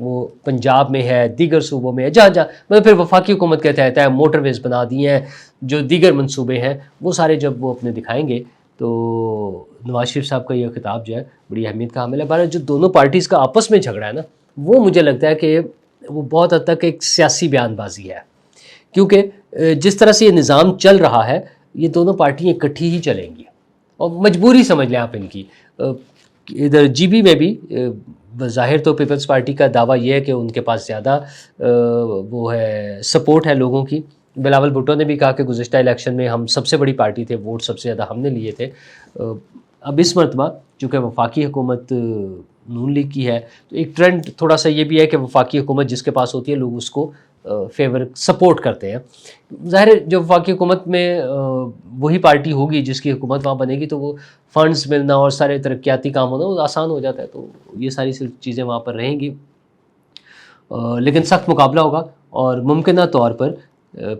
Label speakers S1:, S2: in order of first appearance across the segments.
S1: وہ پنجاب میں ہے، دیگر صوبوں میں ہے، جہاں جہاں مطلب پھر وفاقی حکومت کے تحت ہے، موٹر ویز بنا دی ہیں، جو دیگر منصوبے ہیں وہ سارے جب وہ اپنے دکھائیں گے تو نواز شریف صاحب کا یہ خطاب جو ہے بڑی اہمیت کا حامل ہے۔ بہرحال جو دونوں پارٹیز کا آپس میں جھگڑا ہے نا، وہ مجھے لگتا ہے کہ وہ بہت حد تک ایک سیاسی بیان بازی ہے، کیونکہ جس طرح سے یہ نظام چل رہا ہے یہ دونوں پارٹیاں اکٹھی ہی چلیں گی، اور مجبوری سمجھ لیں آپ ان کی۔ ادھر جی بی میں بھی ظاہر تو پیپلز پارٹی کا دعویٰ یہ ہے کہ ان کے پاس زیادہ وہ ہے سپورٹ ہے لوگوں کی۔ بلاول بھٹو نے بھی کہا کہ گزشتہ الیکشن میں ہم سب سے بڑی پارٹی تھے، ووٹ سب سے زیادہ ہم نے لیے تھے۔ اب اس مرتبہ چونکہ وفاقی حکومت نون لیگ کی ہے تو ایک ٹرینڈ تھوڑا سا یہ بھی ہے کہ وفاقی حکومت جس کے پاس ہوتی ہے لوگ اس کو فیور سپورٹ کرتے ہیں۔ ظاہر ہے جو وفاقی حکومت میں وہی پارٹی ہوگی جس کی حکومت وہاں بنے گی تو وہ فنڈز ملنا اور سارے ترقیاتی کام ہونا وہ آسان ہو جاتا ہے، تو یہ ساری چیزیں وہاں پر رہیں گی، لیکن سخت مقابلہ ہوگا، اور ممکنہ طور پر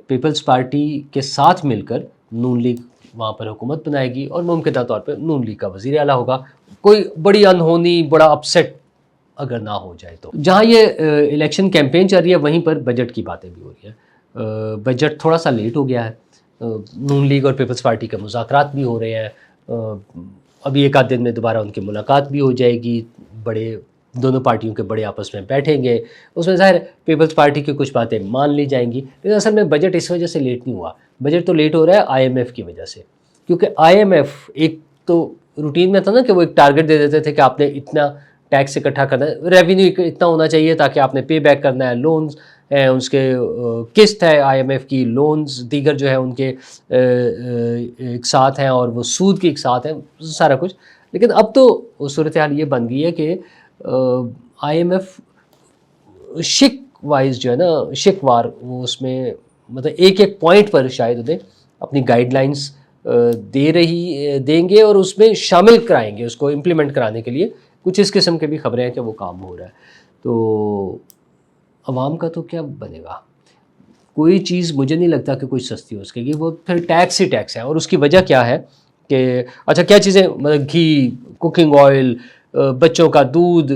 S1: پیپلز پارٹی کے ساتھ مل کر نون لیگ وہاں پر حکومت بنائے گی، اور ممکنہ طور پر نون لیگ کا وزیر اعلیٰ ہوگا۔ کوئی بڑی انہونی بڑا اپسیٹ اگر نہ ہو جائے تو۔ جہاں یہ الیکشن کیمپین چل رہی ہے وہیں پر بجٹ کی باتیں بھی ہو رہی ہیں۔ بجٹ تھوڑا سا لیٹ ہو گیا ہے، نون لیگ اور پیپلز پارٹی کے مذاکرات بھی ہو رہے ہیں، ابھی ایک آدھ دن میں دوبارہ ان کی ملاقات بھی ہو جائے گی، بڑے دونوں پارٹیوں کے بڑے آپس میں بیٹھیں گے، اس میں ظاہر پیپلز پارٹی کی کچھ باتیں مان لی جائیں گی، لیکن اصل میں بجٹ اس وجہ سے لیٹ نہیں ہوا۔ بجٹ تو لیٹ ہو رہا ہے آئی ایم ایف کی وجہ سے، کیونکہ آئی ایم ایف ایک تو روٹین میں تھا نا کہ وہ ایک ٹارگٹ دے دیتے تھے کہ آپ نے اتنا ٹیکس اکٹھا کرنا ہے، ریونیو اتنا ہونا چاہیے تاکہ آپ نے پے بیک کرنا ہے، لونز ہیں اس کے، قسط ہے آئی ایم ایف کی، لونز دیگر جو ہے ان کے ایک ساتھ ہیں، اور وہ سود کی ایک ساتھ ہیں، سارا کچھ۔ لیکن اب تو صورتحال یہ بن گئی ہے کہ آئی ایم ایف شک وائز جو ہے نا، شک وار، وہ اس میں مطلب ایک ایک پوائنٹ پر شاید انہیں اپنی گائیڈ لائنس دیں گے اور اس میں شامل کرائیں گے، اس کو امپلیمنٹ کرانے کے لیے کچھ اس قسم کے بھی خبریں ہیں کہ وہ کام ہو رہا ہے۔ تو عوام کا تو کیا بنے گا، کوئی چیز مجھے نہیں لگتا کہ کوئی سستی ہو سکے گی، وہ پھر ٹیکس ہی ٹیکس ہے، اور اس کی وجہ کیا ہے کہ اچھا کیا چیزیں مطلب گھی، کوکنگ آئل، بچوں کا دودھ،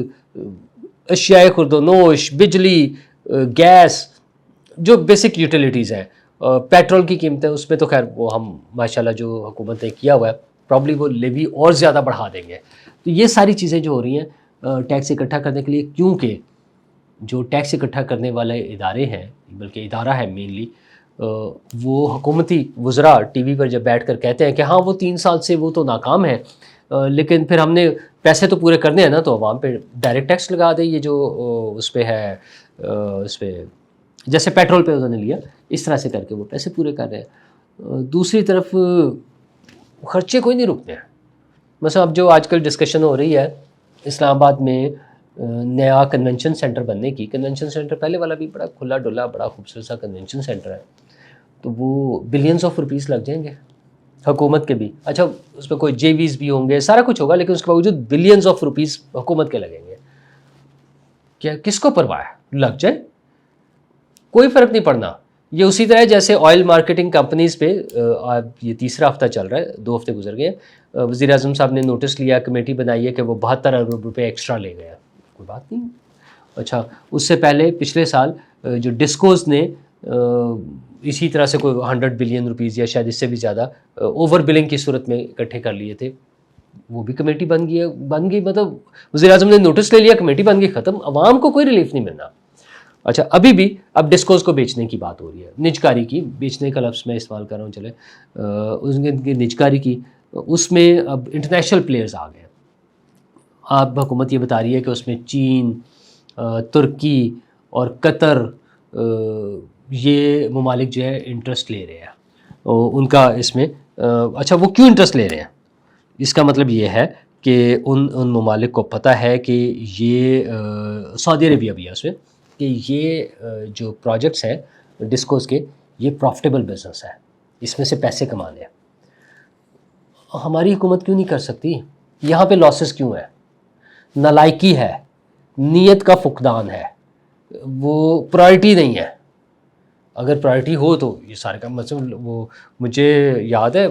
S1: اشیاء خرد و نوش، بجلی، گیس، جو بیسک یوٹیلیٹیز ہیں، پیٹرول کی قیمتیں، اس میں تو خیر وہ ہم ماشاءاللہ جو حکومت نے کیا ہوا ہے پرابلی وہ لیوی اور زیادہ بڑھا دیں گے۔ تو یہ ساری چیزیں جو ہو رہی ہیں ٹیکس اکٹھا کرنے کے لیے، کیونکہ جو ٹیکس اکٹھا کرنے والے ادارے ہیں، بلکہ ادارہ ہے مینلی، وہ حکومتی وزراء ٹی وی پر جب بیٹھ کر کہتے ہیں کہ ہاں وہ 3 سال سے وہ تو ناکام ہے، لیکن پھر ہم نے پیسے تو پورے کرنے ہیں نا، تو عوام پہ ڈائریکٹ ٹیکس لگا دیں، یہ جو اس پہ ہے، اس پہ جیسے پیٹرول پہ انہوں نے لیا، اس طرح سے کر کے وہ پیسے پورے کر رہے ہیں۔ دوسری طرف خرچے کوئی نہیں رکتے ہیں، مثلا اب جو آج کل ڈسکشن ہو رہی ہے اسلام آباد میں نیا کنونشن سینٹر بننے کی، کنونشن سینٹر پہلے والا بھی بڑا کھلا ڈلا بڑا خوبصورت سا کنونشن سینٹر ہے، تو وہ بلینز آف روپیز لگ جائیں گے حکومت کے بھی، اچھا اس میں کوئی جے ویز بھی ہوں گے، سارا کچھ ہوگا، لیکن اس کے باوجود بلینز آف روپیز حکومت کے لگیں گے۔ کیا کس کو پرواہ ہے، لگ جائے، کوئی فرق نہیں پڑنا۔ یہ اسی طرح جیسے آئل مارکیٹنگ کمپنیز پہ یہ تیسرا ہفتہ چل رہا ہے، 2 ہفتے گزر گئے ہیں، وزیر اعظم صاحب نے نوٹس لیا، کمیٹی بنائی ہے کہ وہ 72 ارب روپے ایکسٹرا لے گئے ہیں، کوئی بات نہیں۔ اچھا اس سے پہلے پچھلے سال جو ڈسکوز نے اسی طرح سے کوئی 100 بلین روپیز یا شاید اس سے بھی زیادہ اوور بلنگ کی صورت میں اکٹھے کر لیے تھے، وہ بھی کمیٹی بن گئی، مطلب وزیر اعظم نے نوٹس لے لیا، کمیٹی بن گئی، ختم، عوام کو کوئی ریلیف نہیں ملنا۔ اچھا ابھی بھی اب ڈسکوز کو بیچنے کی بات ہو رہی ہے، نجکاری کی، بیچنے کا لفظ میں استعمال کر رہا ہوں، چلے اس کی نجکاری کی، اس میں اب انٹرنیشنل پلیئرز آ گئے ہیں۔ اب حکومت یہ بتا رہی ہے کہ اس میں چین، ترکی اور قطر، یہ ممالک جو ہے انٹرسٹ لے رہے ہیں، ان کا اس میں اچھا وہ کیوں انٹرسٹ لے رہے ہیں، اس کا مطلب یہ ہے کہ ان ممالک کو پتہ ہے کہ یہ سعودی عربیہ بھی ہے اس میں، کہ یہ جو پروجیکٹس ہیں ڈسکوز کے، یہ پروفٹیبل بزنس ہے، اس میں سے پیسے کمانے ہیں۔ ہماری حکومت کیوں نہیں کر سکتی؟ یہاں پہ لاسز کیوں ہے؟ نالائکی ہے، نیت کا فقدان ہے، وہ پرائرٹی نہیں ہے۔ اگر پرائرٹی ہو تو یہ سارے کام، مطلب وہ مجھے یاد ہے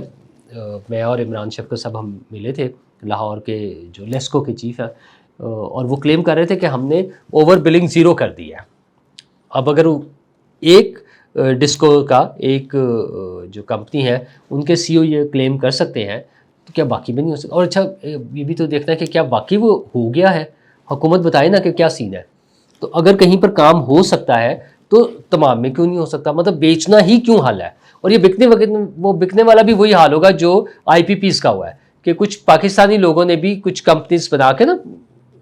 S1: میں اور عمران شفقت صاحب ہم ملے تھے لاہور کے جو لیسکو کے چیف ہیں، اور وہ کلیم کر رہے تھے کہ ہم نے اوور بلنگ زیرو کر دی ہے. اب اگر ایک ڈسکو کا ایک جو کمپنی ہے ان کے سی او یہ کلیم کر سکتے ہیں تو کیا باقی بھی نہیں ہو سکتا؟ اور اچھا یہ بھی تو دیکھنا ہے کہ کیا باقی وہ ہو گیا ہے. حکومت بتائے نا کہ کیا سین ہے. تو اگر کہیں پر کام ہو سکتا ہے تو تمام میں کیوں نہیں ہو سکتا؟ مطلب بیچنا ہی کیوں حل ہے؟ اور یہ بکنے والا بھی وہی حال ہوگا جو آئی پی پیز کا ہوا ہے کہ کچھ پاکستانی لوگوں نے بھی کچھ کمپنیز بنا کے نا،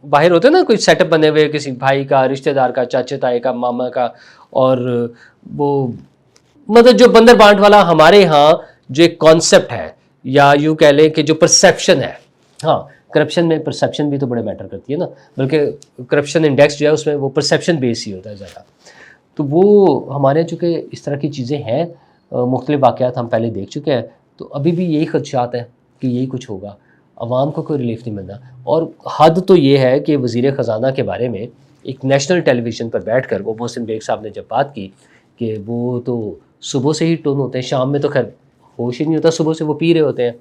S1: باہر ہوتے ہیں نا کوئی سیٹ اپ بنے ہوئے کسی بھائی کا، رشتہ دار کا، چاچے تائے کا، ماما کا، اور وہ مطلب جو بندر بانٹ والا ہمارے ہاں جو ایک کانسیپٹ ہے، یا یوں کہہ لیں کہ جو پرسیپشن ہے. ہاں کرپشن میں پرسیپشن بھی تو بڑے میٹر کرتی ہے نا، بلکہ کرپشن انڈیکس جو ہے اس میں وہ پرسیپشن بیس ہی ہوتا ہے زیادہ. تو وہ ہمارے چونکہ اس طرح کی چیزیں ہیں، مختلف واقعات ہم پہلے دیکھ چکے ہیں، تو ابھی بھی یہی خدشات ہیں کہ یہی کچھ ہوگا. عوام کو کوئی ریلیف نہیں ملنا. اور حد تو یہ ہے کہ وزیر خزانہ کے بارے میں ایک نیشنل ٹیلی ویژن پر بیٹھ کر وہ محسن بیگ صاحب نے جب بات کی کہ وہ تو صبح سے ہی ٹون ہوتے ہیں، شام میں تو خیر ہوش ہی نہیں ہوتا، صبح سے وہ پی رہے ہوتے ہیں.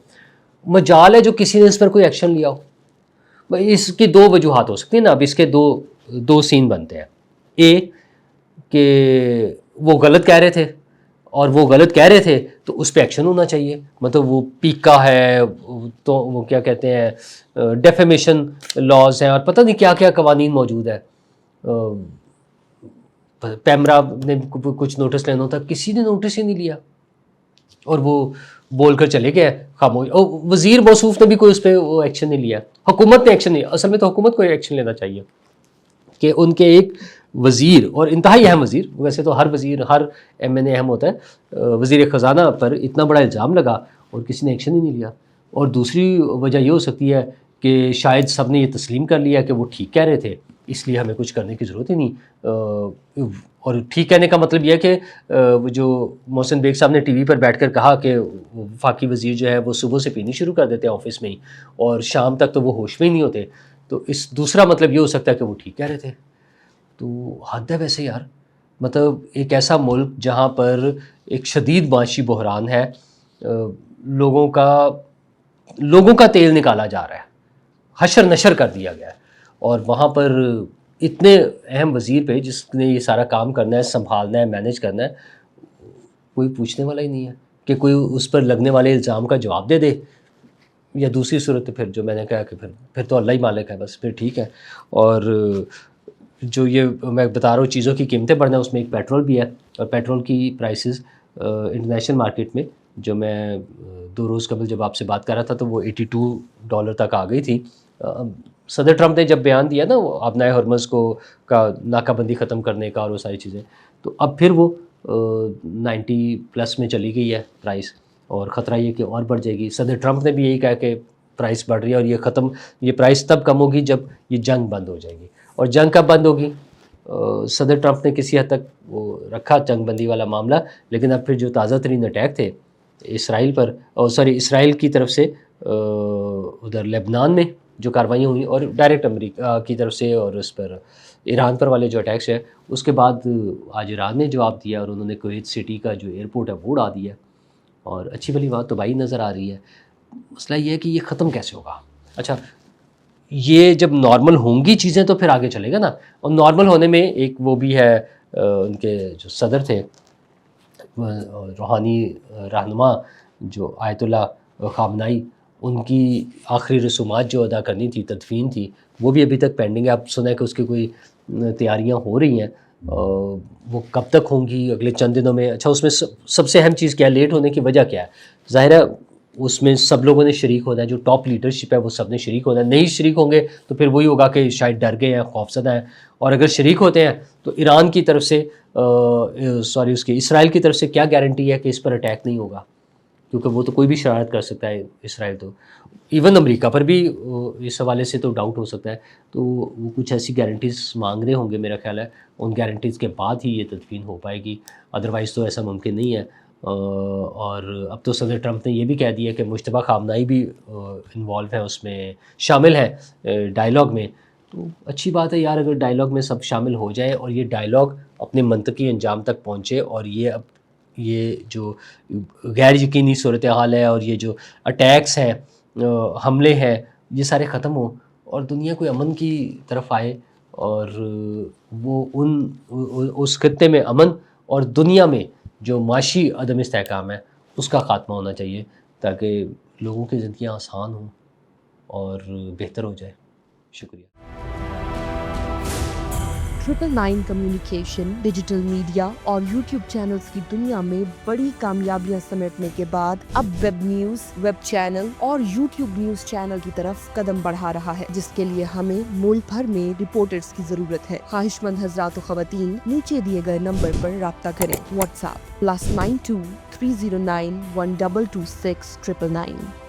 S1: مجال ہے جو کسی نے اس پر کوئی ایکشن لیا ہو. اس کی دو وجوہات ہو سکتی ہیں نا. اب اس کے دو سین بنتے ہیں. اے کہ وہ غلط کہہ رہے تھے، اور وہ غلط کہہ رہے تھے تو اس پہ ایکشن ہونا چاہیے. مطلب وہ پیکا ہے تو وہ کیا کہتے ہیں ڈیفیمیشن لاز ہیں، اور پتہ نہیں کیا کیا قوانین موجود ہے. پیمرا نے کچھ نوٹس لینا تھا، کسی نے نوٹس ہی نہیں لیا اور وہ بول کر چلے گئے خاموش. اور وزیر موصوف نے بھی کوئی اس پہ وہ ایکشن نہیں لیا، حکومت نے ایکشن نہیں. اصل میں تو حکومت کو ایکشن لینا چاہیے کہ ان کے ایک وزیر، اور انتہائی اہم وزیر، ویسے تو ہر وزیر ہر ایم این اے اہم ہوتا ہے، وزیر خزانہ پر اتنا بڑا الزام لگا اور کسی نے ایکشن ہی نہیں لیا. اور دوسری وجہ یہ ہو سکتی ہے کہ شاید سب نے یہ تسلیم کر لیا کہ وہ ٹھیک کہہ رہے تھے، اس لیے ہمیں کچھ کرنے کی ضرورت ہی نہیں. اور ٹھیک کہنے کا مطلب یہ ہے کہ جو محسن بیگ صاحب نے ٹی وی پر بیٹھ کر کہا کہ وفاقی وزیر جو ہے وہ صبح سے پینی شروع کر دیتے ہیں آفس میں ہی، اور شام تک تو وہ ہوش میں ہی نہیں ہوتے، تو اس دوسرا مطلب یہ ہو سکتا ہے کہ وہ ٹھیک کہہ رہے تھے. تو حد ہے ویسے یار. مطلب ایک ایسا ملک جہاں پر ایک شدید معاشی بحران ہے، لوگوں کا تیل نکالا جا رہا ہے، حشر نشر کر دیا گیا ہے، اور وہاں پر اتنے اہم وزیر پہ جس نے یہ سارا کام کرنا ہے، سنبھالنا ہے، مینیج کرنا ہے، کوئی پوچھنے والا ہی نہیں ہے کہ کوئی اس پر لگنے والے الزام کا جواب دے دے. یا دوسری صورت پھر جو میں نے کہا کہ پھر تو اللہ ہی مالک ہے، بس پھر ٹھیک ہے. اور جو یہ میں بتا رہا ہوں چیزوں کی قیمتیں بڑھنا، اس میں ایک پیٹرول بھی ہے، اور پیٹرول کی پرائسز انٹرنیشنل مارکیٹ میں، جو میں 2 روز قبل جب آپ سے بات کر رہا تھا تو وہ $82 تک آ گئی تھی. صدر ٹرمپ نے جب بیان دیا نا وہ ابنائے ہرمز کو کا ناکہ بندی ختم کرنے کا اور وہ ساری چیزیں، تو اب پھر وہ 90+ میں چلی گئی ہے پرائس، اور خطرہ یہ کہ اور بڑھ جائے گی. صدر ٹرمپ نے بھی یہی کہا کہ پرائس بڑھ رہی ہے، اور یہ پرائس تب کم ہوگی جب یہ جنگ بند ہو جائے گی. اور جنگ کب بند ہوگی؟ صدر ٹرمپ نے کسی حد تک وہ رکھا جنگ بندی والا معاملہ، لیکن اب پھر جو تازہ ترین اٹیک تھے اسرائیل پر، اسرائیل کی طرف سے ادھر لبنان میں جو کاروائیاں ہوئی، اور ڈائریکٹ امریکہ کی طرف سے، اور اس پر ایران پر والے جو اٹیکس ہیں، اس کے بعد آج ایران نے جواب دیا، اور انہوں نے کویت سٹی کا جو ایئرپورٹ ہے وہ اڑا دیا. اور اچھی بھلی بات تباہی نظر آ رہی ہے. مسئلہ یہ ہے کہ یہ ختم کیسے ہوگا؟ اچھا یہ جب نارمل ہوں گی چیزیں تو پھر آگے چلے گا نا. اور نارمل ہونے میں ایک وہ بھی ہے، ان کے جو صدر تھے روحانی رہنما جو آیت اللہ خامنائی، ان کی آخری رسومات جو ادا کرنی تھی، تدفین تھی، وہ بھی ابھی تک پینڈنگ ہے. اب سنا ہے کہ اس کی کوئی تیاریاں ہو رہی ہیں، وہ کب تک ہوں گی؟ اگلے چند دنوں میں. اچھا اس میں سب سے اہم چیز کیا ہے؟ لیٹ ہونے کی وجہ کیا ہے؟ ظاہر ہے اس میں سب لوگوں نے شریک ہونا ہے، جو ٹاپ لیڈرشپ ہے وہ سب نے شریک ہونا ہے. نہیں شریک ہوں گے تو پھر وہی ہوگا کہ شاید ڈر گئے ہیں، خوفزدہ ہیں. اور اگر شریک ہوتے ہیں تو ایران کی طرف سے اس کی اسرائیل کی طرف سے کیا گارنٹی ہے کہ اس پر اٹیک نہیں ہوگا؟ کیونکہ وہ تو کوئی بھی شرارت کر سکتا ہے اسرائیل. تو ایون امریکہ پر بھی اس حوالے سے تو ڈاؤٹ ہو سکتا ہے. تو وہ کچھ ایسی گارنٹیز مانگ رہے ہوں گے میرا خیال ہے. ان گارنٹیز کے بعد ہی یہ تدفین ہو پائے گی، ادروائز تو ایسا ممکن نہیں ہے. اور اب تو صدر ٹرمپ نے یہ بھی کہہ دیا کہ مجتبیٰ خامنائی بھی انوالو ہیں، اس میں شامل ہیں ڈائلاگ میں. تو اچھی بات ہے یار، اگر ڈائلاگ میں سب شامل ہو جائے اور یہ ڈائلاگ اپنے منطقی انجام تک پہنچے، اور یہ جو غیر یقینی صورتحال ہے اور یہ جو اٹیکس ہیں، حملے ہیں، یہ سارے ختم ہوں، اور دنیا کوئی امن کی طرف آئے، اور وہ اس خطے میں امن اور دنیا میں جو معاشی عدم استحکام ہے اس کا خاتمہ ہونا چاہیے، تاکہ لوگوں کی زندگیاں آسان ہوں اور بہتر ہو جائے. شکریہ.
S2: 999 کمیونیکیشن، ڈیجیٹل میڈیا اور یوٹیوب چینلز کی دنیا میں بڑی کامیابیاں سمیٹنے کے بعد اب ویب نیوز، ویب چینل اور یوٹیوب نیوز چینل کی طرف قدم بڑھا رہا ہے، جس کے لیے ہمیں ملک بھر میں رپورٹرز کی ضرورت ہے. خواہش مند حضرات و خواتین نیچے دیے گئے نمبر پر رابطہ کریں. What's app +92 309 1226 999.